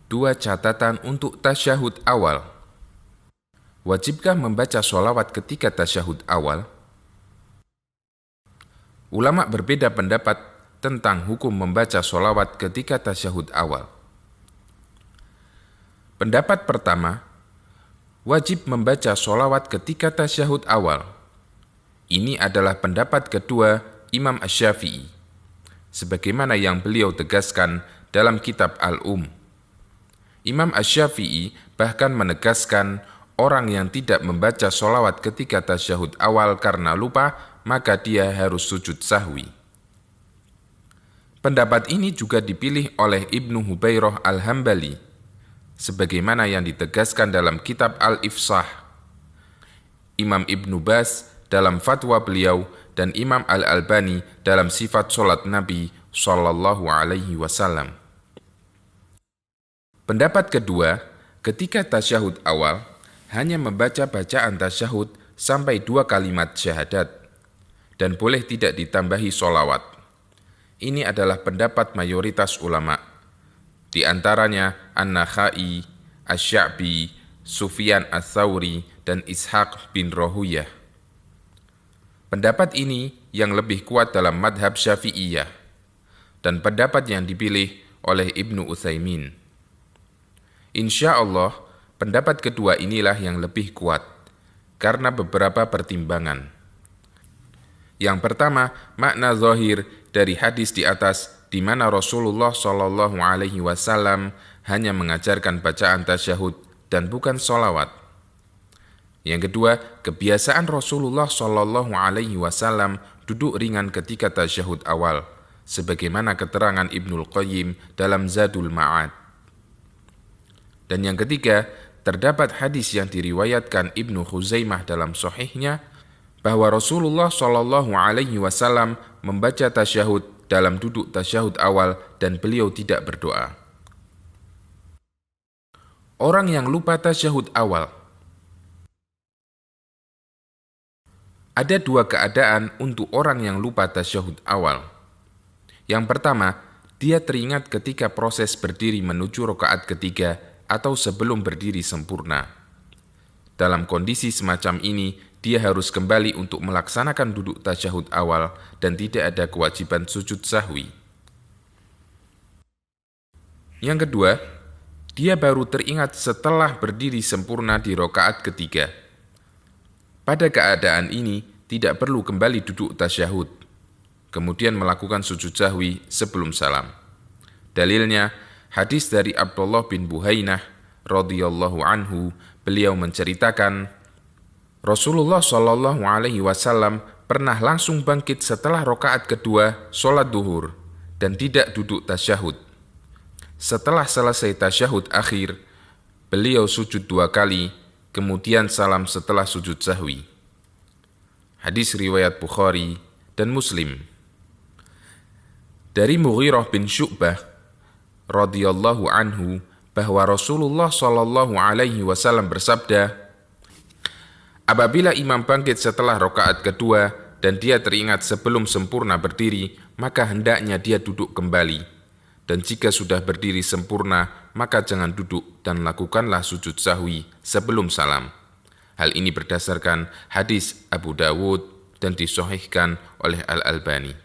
Dua catatan untuk tasyahud awal. Wajibkah membaca sholawat ketika tasyahud awal? Ulama berbeda pendapat tentang hukum membaca sholawat ketika tasyahud awal. Pendapat pertama, wajib membaca sholawat ketika tasyahud awal. Ini adalah pendapat kedua Imam Asy-Syafi'i, sebagaimana yang beliau tegaskan dalam kitab Al-Um. Imam Asy-Syafi'i bahkan menegaskan orang yang tidak membaca sholawat ketika tasyahud awal karena lupa, maka dia harus sujud sahwi. Pendapat ini juga dipilih oleh Ibnu Hubairah Al-Hambali, sebagaimana yang ditegaskan dalam kitab Al-Ifsah, Imam Ibnu Baz dalam fatwa beliau, dan Imam Al-Albani dalam sifat sholat Nabi Sallallahu Alaihi Wasallam. Pendapat kedua, ketika tasyahud awal, hanya membaca bacaan tasyahud sampai 2 kalimat syahadat, dan boleh tidak ditambahi sholawat. Ini adalah pendapat mayoritas ulama, di antaranya An-Nakhai, Asy-Sya'bi, Sufyan Ats-Tsauri, dan Ishaq bin Rohuyah. Pendapat ini yang lebih kuat dalam madhab Syafi'iyah, dan pendapat yang dipilih oleh Ibnu Utsaimin. Insya Allah, pendapat kedua inilah yang lebih kuat, karena beberapa pertimbangan. Yang pertama, makna zahir dari hadis di atas, di mana Rasulullah Shallallahu Alaihi Wasallam hanya mengajarkan bacaan tasyahud dan bukan sholawat. Yang kedua, kebiasaan Rasulullah Shallallahu Alaihi Wasallam duduk ringan ketika tasyahud awal, sebagaimana keterangan Ibnul Qayyim dalam Zadul Ma'ad. Dan yang ketiga, terdapat hadis yang diriwayatkan Ibnu Khuzaimah dalam Sahihnya, bahwa Rasulullah Shallallahu Alaihi Wasallam membaca tasyahud dalam duduk tasyahud awal dan beliau tidak berdoa. Orang yang lupa tasyahud awal. Ada 2 keadaan untuk orang yang lupa tasyahud awal. Yang pertama, dia teringat ketika proses berdiri menuju rakaat ketiga atau sebelum berdiri sempurna. Dalam kondisi semacam ini, dia harus kembali untuk melaksanakan duduk tasyahud awal dan tidak ada kewajiban sujud sahwi. Yang kedua, dia baru teringat setelah berdiri sempurna di rakaat ketiga. Pada keadaan ini, tidak perlu kembali duduk tasyahud, kemudian melakukan sujud sahwi sebelum salam. Dalilnya, hadis dari Abdullah bin Buhainah radhiyallahu anhu, beliau menceritakan Rasulullah Shallallahu Alaihi Wasallam pernah langsung bangkit setelah rakaat kedua sholat duhur dan tidak duduk tasyahud. Setelah selesai tasyahud akhir, beliau sujud 2 kali, kemudian salam setelah sujud sahwi. Hadis riwayat Bukhari dan Muslim. Dari Mughirah bin Syu'bah radhiyallahu anhu, bahwa Rasulullah Shallallahu Alaihi Wasallam bersabda, apabila imam bangkit setelah rakaat kedua dan dia teringat sebelum sempurna berdiri, maka hendaknya dia duduk kembali. Dan jika sudah berdiri sempurna, maka jangan duduk dan lakukanlah sujud sahwi sebelum salam. Hal ini berdasarkan hadis Abu Dawud dan disahihkan oleh Al-Albani.